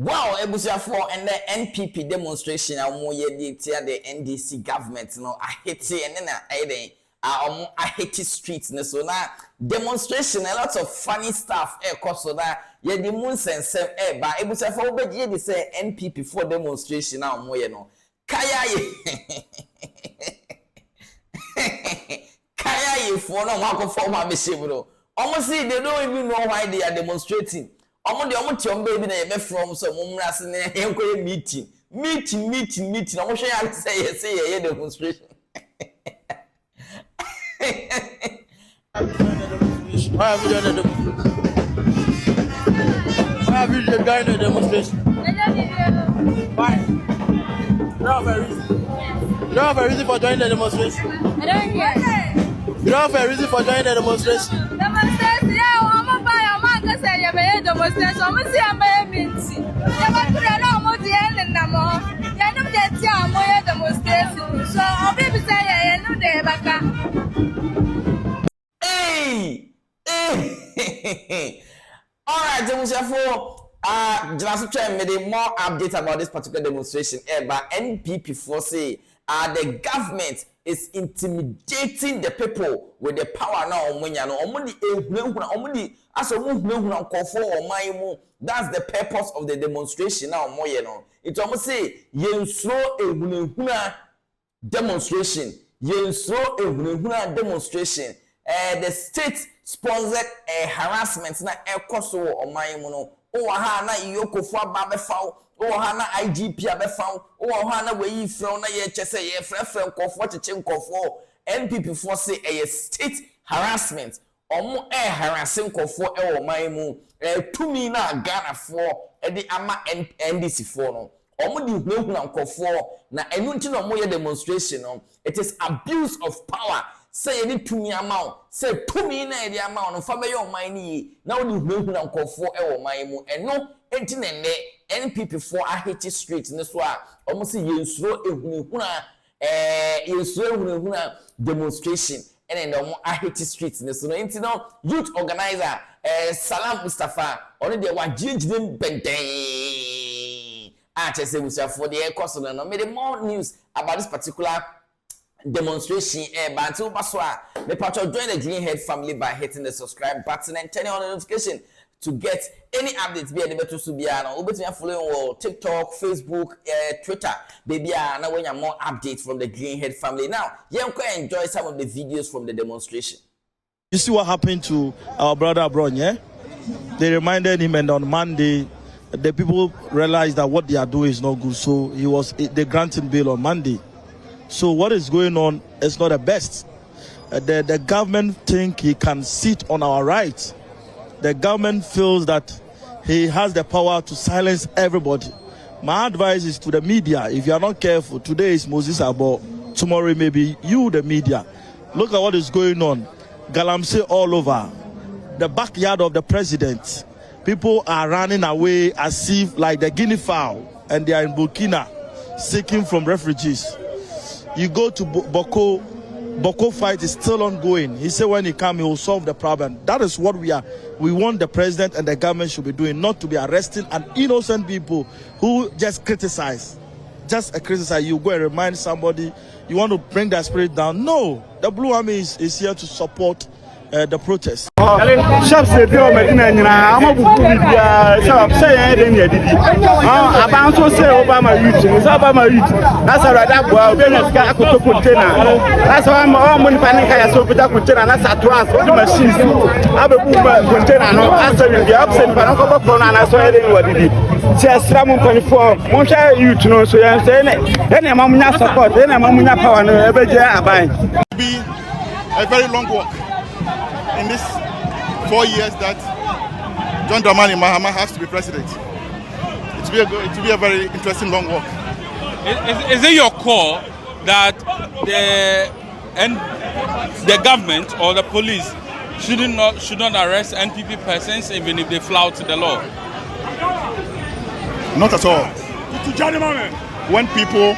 Wow, for and the NPP demonstration more the NDC government I hate it and then I hate it streets so now demonstration a lot of funny stuff cause so that the moon sense but for obey they say NPP for demonstration now more kaya kaya for no mark for my bishop almost see they don't even know why they are demonstrating. Omo tiom baby na ye from so mumra se na yenko meeting. Omo hwe ya say ye demonstration. Why have you done the demonstration? Why? You don't have a reason. You don't have a reason for joining the demonstration. I don't hear. You don't have a reason for joining the demonstration. Demonstration, yeah, I'm a buyer. Say you be demonstration. I'm see am be minti. You want to know more the end na mo. You know that you am more demonstration. So obi be say you know dey baka. Hey. All right, just try and make more updates about this particular demonstration. But NPP for say the government is intimidating the people with the power now. That's the purpose of the demonstration now. It's almost say Yɛn Suro Ahunahuna demonstration. Yɛn Suro Ahunahuna demonstration. The state sponsored harassment na ekoso oman mu no. Ha na Iyokofo ababefaw. Ha na IGP abefaw. Ha na weyi frɛ na ye kyese ye frɛ nkofo cheche nkofo. NPP for say a state harassment. Omo harassing nkofo oman mu. Tumi na Ghana for the ama NDC for no. Omo di hunahuna nkofo na enu nti no mo ye demonstration no. It is abuse of power. Say any tumi amount. Say tumi na the amount no fa be your mind ni. Na wo di hunahuna nkofo oman mu. Eno enti nene NPP for Ahiti Street ne so a omo say Yɛn Suro Ahunahuna Yɛn Suro Ahunahuna demonstration and then Ahiti Street ne so no enti no youth organizer Salam Mustafa on the wa jinjin benten chese Mustafa for the course no made more news about this particular demonstration but until baswa me patcho join the Green Head family by hitting the subscribe button and turning on the notification to get any updates be able to subiana obetumi follow on TikTok, Facebook, Twitter baby na when you more updates from the Green Head family. Now you can enjoy some of the videos from the demonstration. You see what happened to our brother Bron, yeah? They reminded him, and on Monday the people realized that what they are doing is not good, so they granted bail on Monday. So what is going on is not the best. The government think he can sit on our rights. The government feels that he has the power to silence everybody. My advice is to the media, if you are not careful, today is Moses Abo, tomorrow maybe you, the media. Look at what is going on. Galamsey all over. The backyard of the president. People are running away as if like the guinea fowl, and they are in Burkina seeking from refugees. You go to Boko fight is still ongoing. He said when he comes, he will solve the problem. That is what we want the president and the government should be doing, not to be arresting an innocent people who just criticize. Just criticize. You go and remind somebody, you want to bring their spirit down. No, the Blue Army is here to support the protest. Shops say they are making I'm a book with say anything you did. About to say Obama youth, it's Obama youth. That's all right. That boy, then it's got a container. That's why I'm all money panic. I saw with that container. That's a trans for the machines. I have a container. No, answer will be absent. But I'm going to and I saw anything what did. See, I slam on 24. Monsha youth, no, so I'm saying, then I'm not support, then I'm not power. No, every day I buy. Be a very long walk. In this 4 years that John Dramani Mahama has to be president, it will be a very interesting long walk. Is it your call that the government or the police should not arrest NPP persons even if they flout the law? Not at all. When people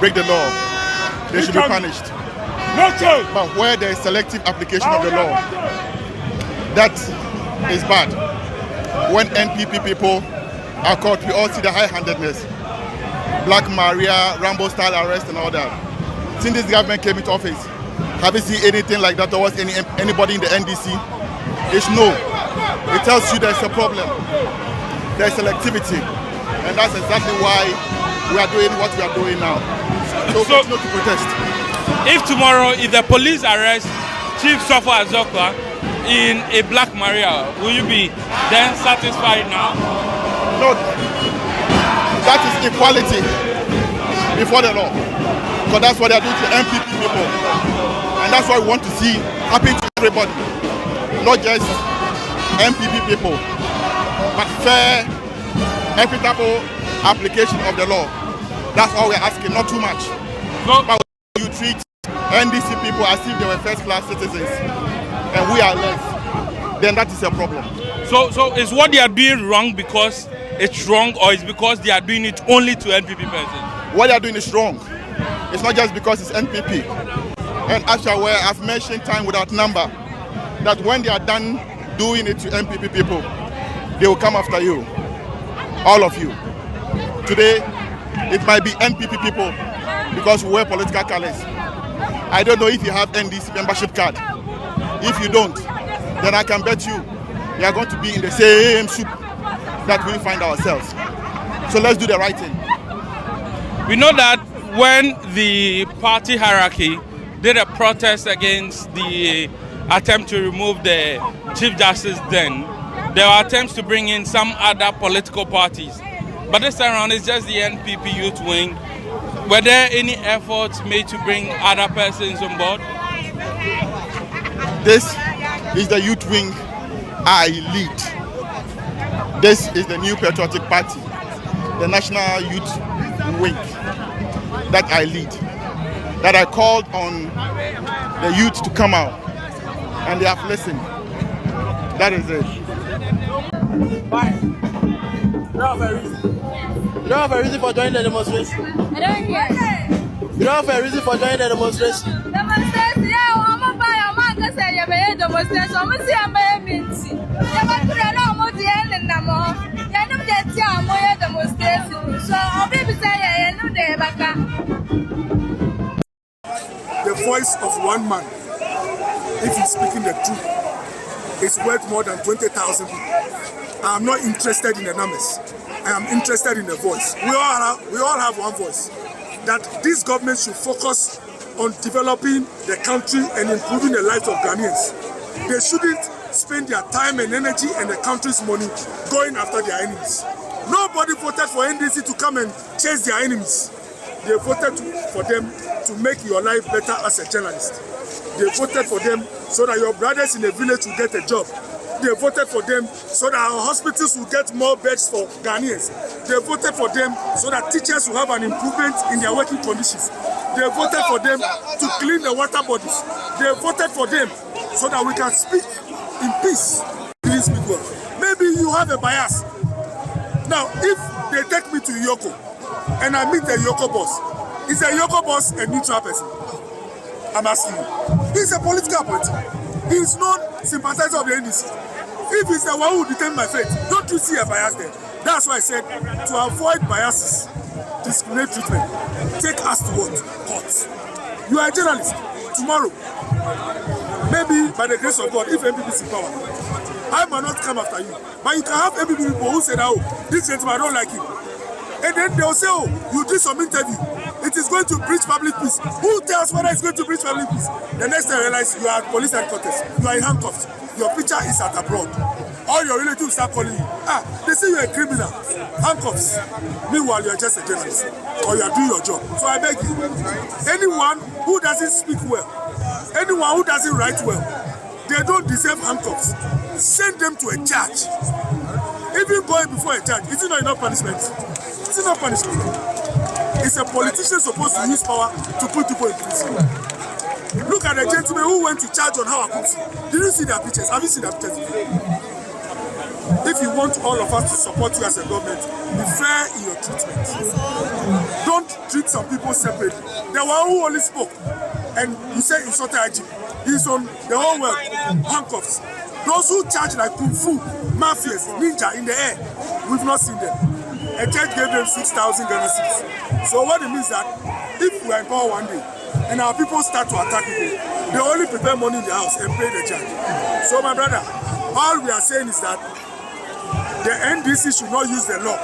break the law, they should be punished. But where there is selective application of the law, that is bad. When NPP people our court, we all see the high-handedness. Black Maria, Rambo-style arrest and all that. Since this government came into office, have you seen anything like that towards anybody in the NDC? It's no. It tells you there's a problem. There's selectivity. And that's exactly why we are doing what we are doing now. So continue to protest. If tomorrow, if the police arrest Chief Sofo Azokwa in a Black Maria, will you be then satisfied now? No, that is equality before the law. Because that's what they are doing to NPP people. And that's what we want to see happen to everybody. Not just NPP people, but fair, equitable application of the law. That's all we're asking, not too much. No. But when you treat NDC people as if they were first-class citizens, and we are less, then that is a problem. So is what they are doing wrong because it's wrong, or is because they are doing it only to NPP persons? What they are doing is wrong. It's not just because it's NPP. And as you are aware, I've mentioned time without number that when they are done doing it to NPP people, they will come after you, all of you. Today, it might be NPP people because we wear political colors. I don't know if you have NDC membership card. If you don't, then I can bet you are going to be in the same soup that we find ourselves. So let's do the right thing. We know that when the party hierarchy did a protest against the attempt to remove the Chief Justice then, there were attempts to bring in some other political parties. But this time around, it's just the NPP youth wing. Were there any efforts made to bring other persons on board? This is the youth wing I lead. This is the New Patriotic Party, the National Youth Wing that I lead. That I called on the youth to come out, and they have listened. That is it. You don't have a reason for joining the demonstration. I don't hear. You don't have a reason for joining the demonstration. Demonstration, yeah, I'm a buyer. I'm going to say you're a demonstration. I'm going to say I'm a minty. You're going to know more the end and no more. You're not that young, more demonstration. So I'll be saying, no, they're back. The voice of one man, if he's speaking the truth, is worth more than 20,000 people. I'm not interested in the numbers. I am interested in the voice. We all have one voice. That this government should focus on developing the country and improving the lives of Ghanaians. They shouldn't spend their time and energy and the country's money going after their enemies. Nobody voted for NDC to come and chase their enemies. They voted for them to make your life better as a journalist. They voted for them so that your brothers in the village will get a job. They voted for them so that our hospitals will get more beds for Ghanaians. They voted for them so that teachers will have an improvement in their working conditions. They voted for them to clean the water bodies. They voted for them so that we can speak in peace. Please speak well. Maybe you have a bias. Now, if they take me to Yoko and I meet the Yoko boss, is the Yoko boss a neutral person? I'm asking you. He's a political appointee. He's not sympathizer of the NDC. If it's the one who determine my fate, don't you see a bias there? That's why I said, to avoid biases, discriminatory treatment, take us to what? Court. You are a journalist. Tomorrow, maybe by the grace of God, if NPP is in power, I might not come after you. But you can have NPP people who say, oh, this gentleman, I don't like him. And then they'll say, oh, you did some interview. It is going to breach public peace. Who tells whether it's going to breach public peace? The next time you realize you are at police headquarters, you are in handcuffs, your picture is at abroad. All your relatives start calling you. They say you're a criminal. Handcuffs. Meanwhile, you're just a journalist. Or you are doing your job. So I beg you, anyone who doesn't speak well, anyone who doesn't write well, they don't deserve handcuffs. Send them to a judge. Even going before a judge, is it not enough punishment? It's enough punishment. Is a politician supposed to use power to put people in prison? Look at the gentleman who went to charge on Hawakusi. Did you see their pictures? Have you seen their pictures? If you want all of us to support you as a government, be fair in your treatment. Don't treat some people separately. The one who only spoke and you say insulted IGP, he's on the whole world, handcuffs. Those who charge like kung fu, mafias, ninja in the air, we've not seen them. A judge gave them 6,000 Ghana cedis. So what it means that if we are in power one day and our people start to attack people, they only prepare money in the house and pay the judge. So my brother, all we are saying is that the NDC should not use the law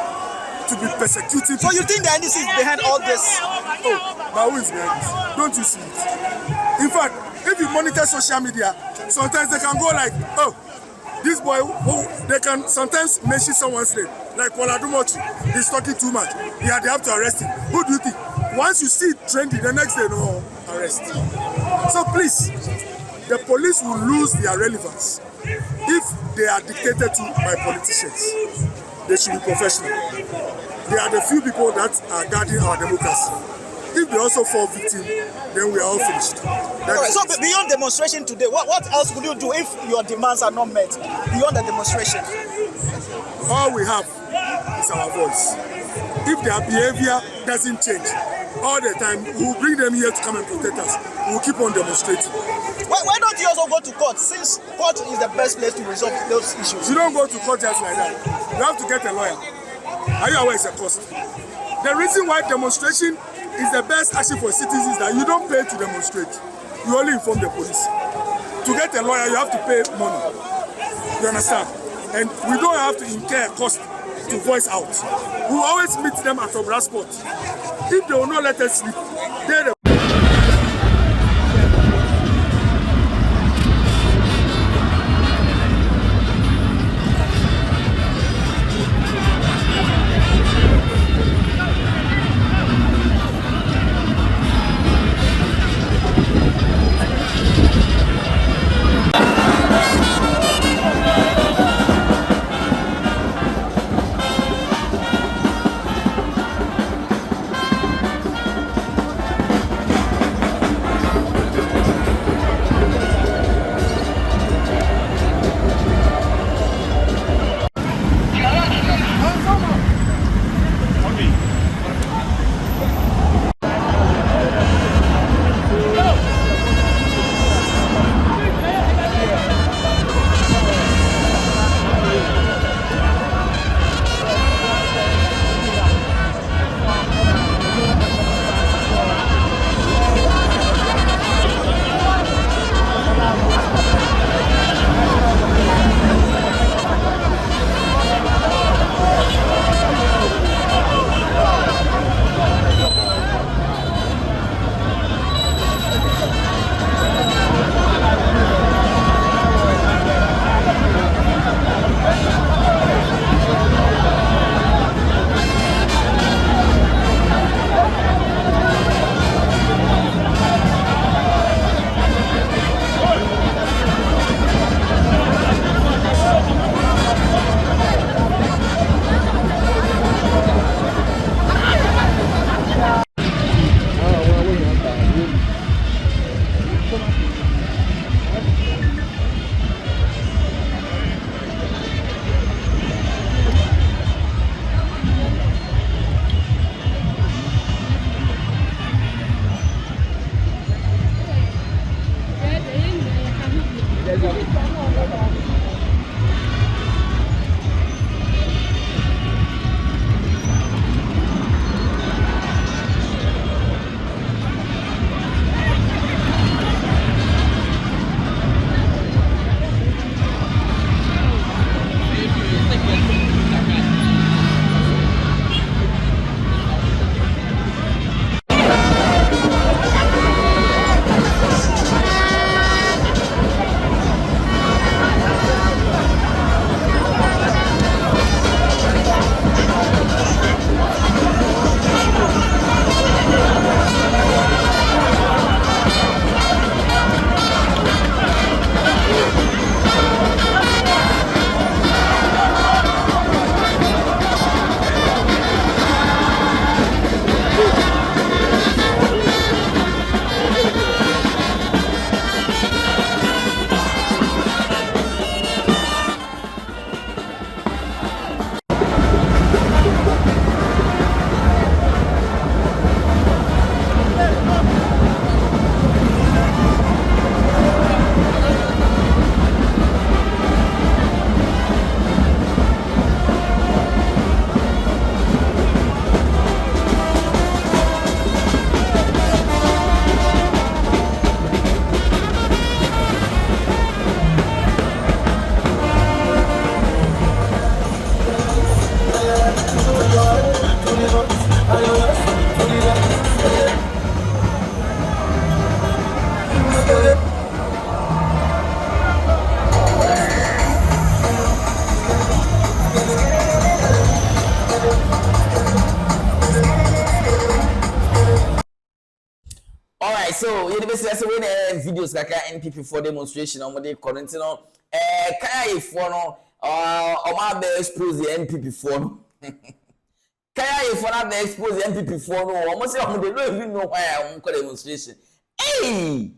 to be persecuting people. So you think the NDC is behind all this? Oh, but who is behind this? Don't you see it? In fact, if you monitor social media, sometimes they can go like, oh, this boy, oh, they can sometimes mention someone's name. Like Waladumochi, he's talking too much. Yeah, they have to arrest him. Who do you think? Once you see it trendy, the next day, no, arrest. So please, the police will lose their relevance if they are dictated to by politicians. They should be professional. They are the few people that are guarding our democracy. If they also fall victim, then we are all finished. So beyond demonstration today, what else would you do if your demands are not met beyond the demonstration? All we have is our voice. If their behavior doesn't change all the time, we will bring them here to come and protect us. We will keep on demonstrating. Why don't you also go to court, since court is the best place to resolve those issues? You don't go to court just like that. You have to get a lawyer. Are you aware it's a cost? The reason why demonstration is the best action for citizens is that you don't pay to demonstrate. You only inform the police. To get a lawyer, you have to pay money. You understand? And we don't have to incur cost to voice out. We always meet them at a brass spot. If they will not let us sleep, they this is when videos kaka NPP for demonstration on the current no kaya for no ma be expose the NPP for no kaya for na be expose the NPP for no almost say they don't even know why I'm demonstration. Hey